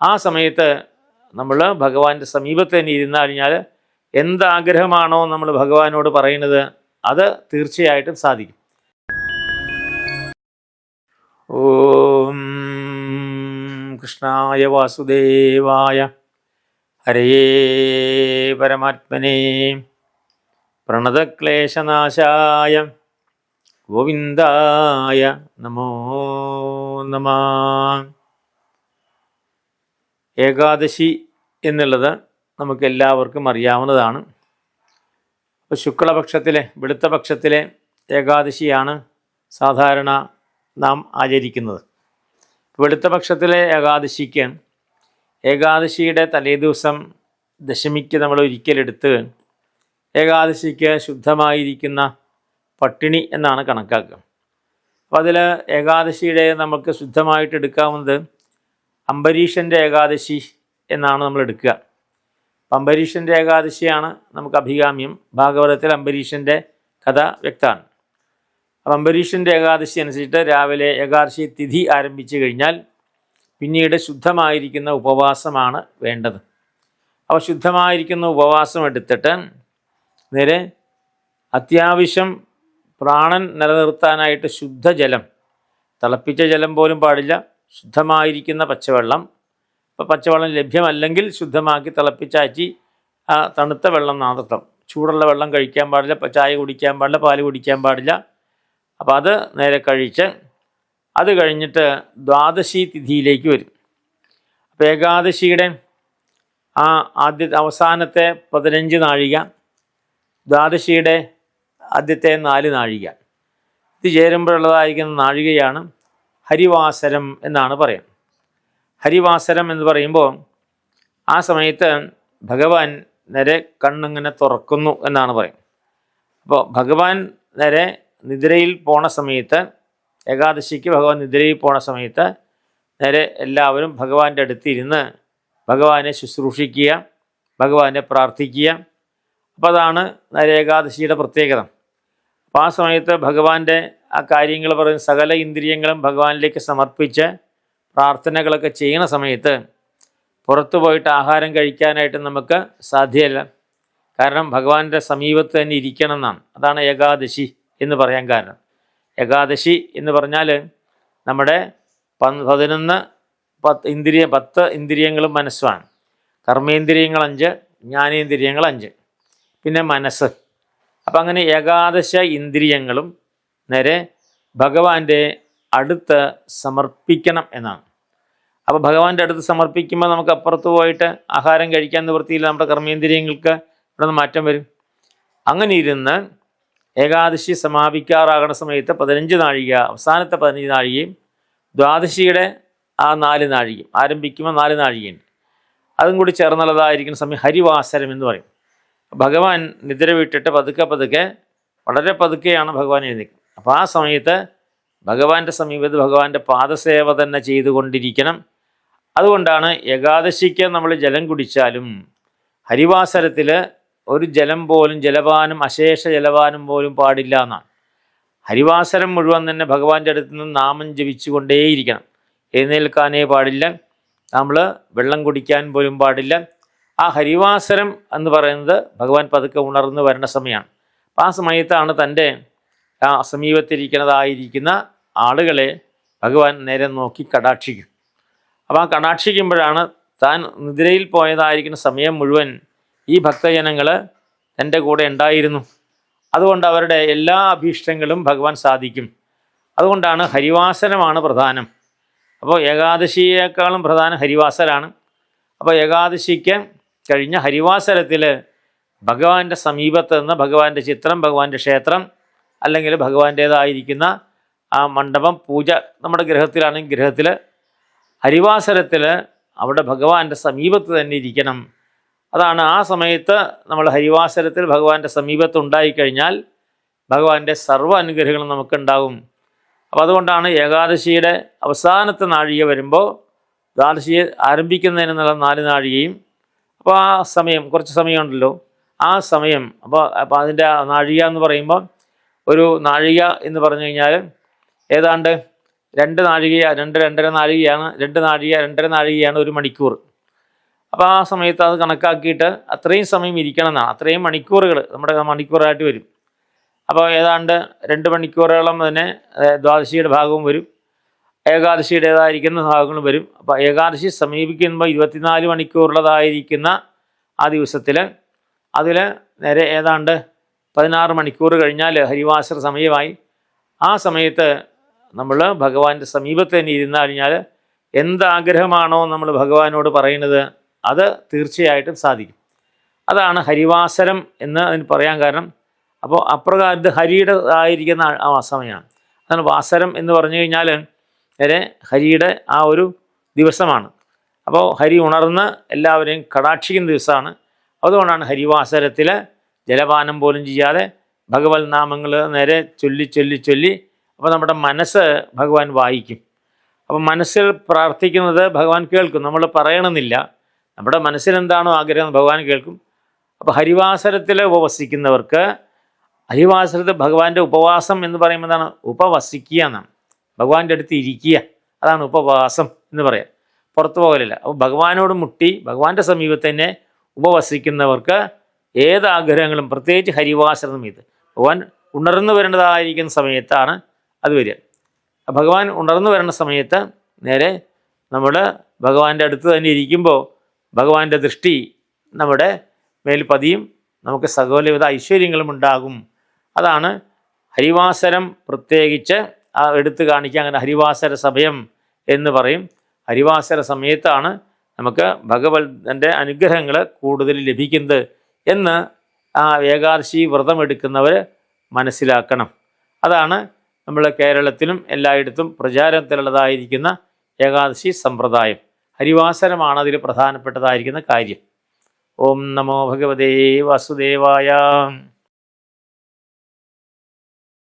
ആ സമയത്ത് നമ്മൾ ഭഗവാന്റെ സമീപത്ത് തന്നെ ഇരുന്നു കഴിഞ്ഞാൽ എന്താഗ്രഹമാണോ നമ്മൾ ഭഗവാനോട് പറയുന്നത് അത് തീർച്ചയായിട്ടും സാധിക്കും. ഓം കൃഷ്ണായ വാസുദേവായ ഹരയേ പരമാത്മനേ പ്രണതക്ലേശനാശായ ഗോവിന്ദായ നമോ നമഃ. ഏകാദശി എന്നുള്ളത് നമുക്കെല്ലാവർക്കും അറിയാവുന്നതാണ്. അപ്പോൾ ശുക്ലപക്ഷത്തിലെ വെളുത്ത പക്ഷത്തിലെ ഏകാദശിയാണ് സാധാരണ നാം ആചരിക്കുന്നത്. വെളുത്ത പക്ഷത്തിലെ ഏകാദശിക്ക് ഏകാദശിയുടെ തലേദിവസം ദശമിക്ക് നമ്മൾ ഒരിക്കലെടുത്ത് ഏകാദശിക്ക് ശുദ്ധമായിരിക്കുന്ന പട്ടിണി എന്നാണ് കണക്കാക്കുക. അപ്പോൾ അതിൽ ഏകാദശിയുടെ നമുക്ക് ശുദ്ധമായിട്ട് എടുക്കാവുന്നത് അംബരീഷൻ്റെ ഏകാദശി എന്നാണ് നമ്മൾ എടുക്കുക. അംബരീഷൻ്റെ ഏകാദശിയാണ് നമുക്ക് അഭികാമ്യം. ഭാഗവതത്തിൽ അംബരീഷൻ്റെ കഥ വ്യക്തമാണ്. അപ്പം അംബരീഷൻ്റെ ഏകാദശി അനുസരിച്ചിട്ട് രാവിലെ ഏകാദശി തിഥി ആരംഭിച്ചു കഴിഞ്ഞാൽ പിന്നീട് ശുദ്ധമായിരിക്കുന്ന ഉപവാസമാണ് വേണ്ടത്. അപ്പോൾ ശുദ്ധമായിരിക്കുന്ന ഉപവാസം എടുത്തിട്ട് നേരെ അത്യാവശ്യം പ്രാണൻ നിലനിർത്താനായിട്ട് ശുദ്ധജലം, തിളപ്പിച്ച ജലം പോലും പാടില്ല, ശുദ്ധമായിരിക്കുന്ന പച്ചവെള്ളം. ഇപ്പോൾ പച്ചവെള്ളം ലഭ്യമല്ലെങ്കിൽ ശുദ്ധമാക്കി തിളപ്പിച്ചാച്ചി ആ തണുത്ത വെള്ളം നാതൃത്വം, ചൂടുള്ള വെള്ളം കഴിക്കാൻ പാടില്ല, ചായ കുടിക്കാൻ പാടില്ല, പാല് കുടിക്കാൻ പാടില്ല. അപ്പോൾ അത് നേരെ കഴിച്ച് അത് കഴിഞ്ഞിട്ട് ദ്വാദശി തിഥിയിലേക്ക് വരും. അപ്പോൾ ഏകാദശിയുടെ ആ അവസാനത്തെ 15 നാഴിക, ദ്വാദശിയുടെ ആദ്യത്തെ 4 നാഴിക, ഇത് ചേരുമ്പോഴുള്ളതായിരിക്കുന്ന നാഴികയാണ് ഹരിവാസരം എന്നാണ് പറയുന്നത്. ഹരിവാസരം എന്ന് പറയുമ്പോൾ ആ സമയത്ത് ഭഗവാൻ നേരെ കണ്ണിങ്ങനെ തുറക്കുന്നു എന്നാണ് പറയുന്നത്. അപ്പോൾ ഭഗവാൻ നേരെ നിദ്രയിൽ പോണ സമയത്ത്, ഏകാദശിക്ക് ഭഗവാൻ നിദ്രയിൽ പോണ സമയത്ത് നേരെ എല്ലാവരും ഭഗവാന്റെ അടുത്തിരുന്ന് ഭഗവാനെ ശുശ്രൂഷിക്കുക, ഭഗവാനെ പ്രാർത്ഥിക്കുക. അപ്പോൾ അതാണ് നേരെ ഏകാദശിയുടെ പ്രത്യേകത. അപ്പോൾ ആ സമയത്ത് ഭഗവാന്റെ ആ കാര്യങ്ങൾ പറയുന്ന സകല ഇന്ദ്രിയങ്ങളും ഭഗവാനിലേക്ക് സമർപ്പിച്ച് പ്രാർത്ഥനകളൊക്കെ ചെയ്യുന്ന സമയത്ത് പുറത്തു പോയിട്ട് ആഹാരം കഴിക്കാനായിട്ട് നമുക്ക് സാധ്യമല്ല. കാരണം ഭഗവാന്റെ സമീപത്ത് തന്നെ ഇരിക്കണം എന്നാണ്. അതാണ് ഏകാദശി എന്ന് പറയാൻ കാരണം. ഏകാദശി എന്ന് പറഞ്ഞാൽ നമ്മുടെ 10 ഇന്ദ്രിയങ്ങളും മനസ്സുമാണ്. കർമ്മേന്ദ്രിയങ്ങൾ 5, ജ്ഞാനേന്ദ്രിയങ്ങൾ 5, പിന്നെ മനസ്സ്. അപ്പം അങ്ങനെ ഏകാദശ ഇന്ദ്രിയങ്ങളും നേരെ ഭഗവാന്റെ അടുത്ത് സമർപ്പിക്കണം എന്നാണ്. അപ്പോൾ ഭഗവാന്റെ അടുത്ത് സമർപ്പിക്കുമ്പോൾ നമുക്ക് അപ്പുറത്ത് പോയിട്ട് ആഹാരം കഴിക്കാൻ നിവൃത്തിയില്ല, നമ്മുടെ കർമ്മേന്ദ്രിയങ്ങൾക്ക് ഇവിടെ നിന്ന് മാറ്റം വരും. അങ്ങനെ ഇരുന്ന് ഏകാദശി സമാപിക്കാറാകണ സമയത്ത് 15 നാഴിക, അവസാനത്തെ 15 നാഴികയും ദ്വാദശിയുടെ ആ 4 നാഴികയും ആരംഭിക്കുമ്പോൾ 4 നാഴികയുണ്ട്, അതും കൂടി ചേർന്നുള്ളതായിരിക്കുന്ന സമയം ഹരിവാസരം എന്ന് പറയും. ഭഗവാൻ നിദ്ര വിട്ടിട്ട് പതുക്കെ വളരെ പതുക്കെയാണ് ഭഗവാൻ എഴുന്നേൽക്കുന്നത്. അപ്പോൾ ആ സമയത്ത് ഭഗവാന്റെ സമീപത്ത് ഭഗവാന്റെ പാദസേവ തന്നെ ചെയ്തുകൊണ്ടിരിക്കണം. അതുകൊണ്ടാണ് ഏകാദശിക്ക് നമ്മൾ ജലം കുടിച്ചാലും ഹരിവാസരത്തിൽ ഒരു ജലം പോലും, ജലപാനം, അശേഷ ജലപാനം പോലും പാടില്ല എന്നാണ്. ഹരിവാസരം മുഴുവൻ തന്നെ ഭഗവാന്റെ അടുത്ത് നിന്ന് നാമം ജപിച്ചുകൊണ്ടേയിരിക്കണം. എഴുന്നേൽക്കാനേ പാടില്ല, നമ്മൾ വെള്ളം കുടിക്കാൻ പോലും പാടില്ല. ആ ഹരിവാസരം എന്ന് പറയുന്നത് ഭഗവാൻ പതുക്കെ ഉണർന്ന് വരുന്ന സമയമാണ്. അപ്പം ആ സമയത്താണ് തൻ്റെ ആ സമീപത്തിരിക്കുന്നതായിരിക്കുന്ന ആളുകളെ ഭഗവാൻ നേരെ നോക്കി കടാക്ഷിക്കും. അപ്പോൾ ആ കടാക്ഷിക്കുമ്പോഴാണ് താൻ നിദ്രയിൽ പോയതായിരിക്കുന്ന സമയം മുഴുവൻ ഈ ഭക്തജനങ്ങൾ തൻ്റെ കൂടെ ഉണ്ടായിരുന്നു, അതുകൊണ്ട് അവരുടെ എല്ലാ അഭീഷ്ടങ്ങളും ഭഗവാൻ സാധിക്കും. അതുകൊണ്ടാണ് ഹരിവാസനമാണ് പ്രധാനം. അപ്പോൾ ഏകാദശിയേക്കാളും പ്രധാനം ഹരിവാസരാണ്. അപ്പോൾ ഏകാദശിക്ക് കഴിഞ്ഞ ഹരിവാസരത്തിൽ ഭഗവാന്റെ സമീപത്ത് നിന്ന് ഭഗവാന്റെ ചിത്രം, ഭഗവാന്റെ ക്ഷേത്രം, അല്ലെങ്കിൽ ഭഗവാന്റേതായിരിക്കുന്ന ആ മണ്ഡപം, പൂജ നമ്മുടെ ഗൃഹത്തിലാണെങ്കിൽ ഗൃഹത്തിൽ, ഹരിവാസരത്തിൽ അവിടെ ഭഗവാന്റെ സമീപത്ത് തന്നെ ഇരിക്കണം. അതാണ് ആ സമയത്ത് നമ്മൾ ഹരിവാസരത്തിൽ ഭഗവാന്റെ സമീപത്ത് ഉണ്ടായിക്കഴിഞ്ഞാൽ ഭഗവാന്റെ സർവ്വ അനുഗ്രഹങ്ങളും നമുക്കുണ്ടാകും. അപ്പോൾ അതുകൊണ്ടാണ് ഏകാദശിയുടെ അവസാനത്തെ നാഴിക വരുമ്പോൾ ദ്വാദശി ആരംഭിക്കുന്നതിനുള്ള 4 നാഴികയും, അപ്പോൾ ആ സമയം കുറച്ച് സമയമുണ്ടല്ലോ, ആ സമയം അപ്പോൾ അതിൻ്റെ നാഴിക എന്ന് പറയുമ്പോൾ ഒരു നാഴിക എന്ന് പറഞ്ഞു കഴിഞ്ഞാൽ ഏതാണ്ട് രണ്ടര നാഴികയാണ് 2 നാഴികയാണ് 1 മണിക്കൂർ. അപ്പോൾ ആ സമയത്ത് അത് കണക്കാക്കിയിട്ട് അത്രയും സമയം ഇരിക്കണം എന്നാണ്. അത്രയും മണിക്കൂറുകൾ നമ്മുടെ മണിക്കൂറായിട്ട് വരും. അപ്പോൾ ഏതാണ്ട് 2 മണിക്കൂറോളം തന്നെ ദ്വാദശിയുടെ ഭാഗവും വരും, ഏകാദശിയുടേതായിരിക്കുന്ന ഭാഗങ്ങളും വരും. അപ്പോൾ ഏകാദശി സമീപിക്കുമ്പോൾ 24 മണിക്കൂറുള്ളതായിരിക്കുന്ന ആ ദിവസത്തിൽ അതിൽ നേരെ ഏതാണ്ട് 16 മണിക്കൂർ കഴിഞ്ഞാൽ ഹരിവാസര സമയമായി. ആ സമയത്ത് നമ്മൾ ഭഗവാന്റെ സമീപത്ത് തന്നെ ഇരുന്ന് കഴിഞ്ഞാൽ എന്താഗ്രഹമാണോ നമ്മൾ ഭഗവാനോട് പറയുന്നത് അത് തീർച്ചയായിട്ടും സാധിക്കും. അതാണ് ഹരിവാസരം എന്ന് അതിന് പറയാൻ കാരണം. അപ്പോൾ അപ്രകാരം ഇത് ഹരിയുടെ ആയിരിക്കുന്ന ആ സമയമാണ്. അതാണ് വാസരം എന്ന് പറഞ്ഞു കഴിഞ്ഞാൽ നേരെ ഹരിയുടെ ആ ഒരു ദിവസമാണ്. അപ്പോൾ ഹരി ഉണർന്ന് എല്ലാവരെയും കടാക്ഷിക്കുന്ന ദിവസമാണ്. അതുകൊണ്ടാണ് ഹരിവാസരത്തിൽ ജലപാനം പോലും ചെയ്യാതെ ഭഗവത് നാമങ്ങൾ നേരെ ചൊല്ലി അപ്പോൾ നമ്മുടെ മനസ്സ് ഭഗവാൻ വായിക്കും. അപ്പം മനസ്സിൽ പ്രാർത്ഥിക്കുന്നത് ഭഗവാൻ കേൾക്കും. നമ്മൾ പറയണമെന്നില്ല, നമ്മുടെ മനസ്സിലെന്താണോ ആഗ്രഹം ഭഗവാൻ കേൾക്കും. അപ്പോൾ ഹരിവാസരത്തിൽ ഉപവസിക്കുന്നവർക്ക്, ഹരിവാസരത്തിൽ ഭഗവാന്റെ ഉപവാസം എന്ന് പറയുമ്പോൾ എന്താണ്? ഉപവസിക്കുക എന്നാണ്. ഭഗവാന്റെ അടുത്ത് ഇരിക്കുക, അതാണ് ഉപവാസം എന്ന് പറയാം. പുറത്തു പോകലില്ല. അപ്പോൾ ഭഗവാനോട് മുട്ടി ഭഗവാന്റെ സമീപത്ത് തന്നെ ഉപവസിക്കുന്നവർക്ക് ഏതാഗ്രഹങ്ങളും, പ്രത്യേകിച്ച് ഹരിവാസര സമയത്ത് ഭഗവാൻ ഉണർന്നു വരേണ്ടതായിരിക്കുന്ന സമയത്താണ് അത് വരിക. ഭഗവാൻ ഉണർന്നു വരുന്ന സമയത്ത് നേരെ നമ്മൾ ഭഗവാന്റെ അടുത്ത് തന്നെ ഇരിക്കുമ്പോൾ ഭഗവാന്റെ ദൃഷ്ടി നമ്മുടെ മേൽ പതിയും, നമുക്ക് സകലവിധ ഐശ്വര്യങ്ങളും ഉണ്ടാകും. അതാണ് ഹരിവാസരം പ്രത്യേകിച്ച് എടുത്തു കാണിക്കുക. അങ്ങനെ ഹരിവാസര സമയം എന്ന് പറയും. ഹരിവാസര സമയത്താണ് നമുക്ക് ഭഗവന്റെ അനുഗ്രഹങ്ങൾ കൂടുതൽ ലഭിക്കുന്നത് എന്ന് ആ ഏകാദശി വ്രതം എടുക്കുന്നവർ മനസ്സിലാക്കണം. അതാണ് നമ്മൾ കേരളത്തിലും എല്ലായിടത്തും പ്രചാരത്തിലുള്ളതായിരിക്കുന്ന ഏകാദശി സമ്പ്രദായം. ഹരിവാസരമാണ് അതിൽ പ്രധാനപ്പെട്ടതായിരിക്കുന്ന കാര്യം. ഓം നമോ ഭഗവതേ വാസുദേവായ.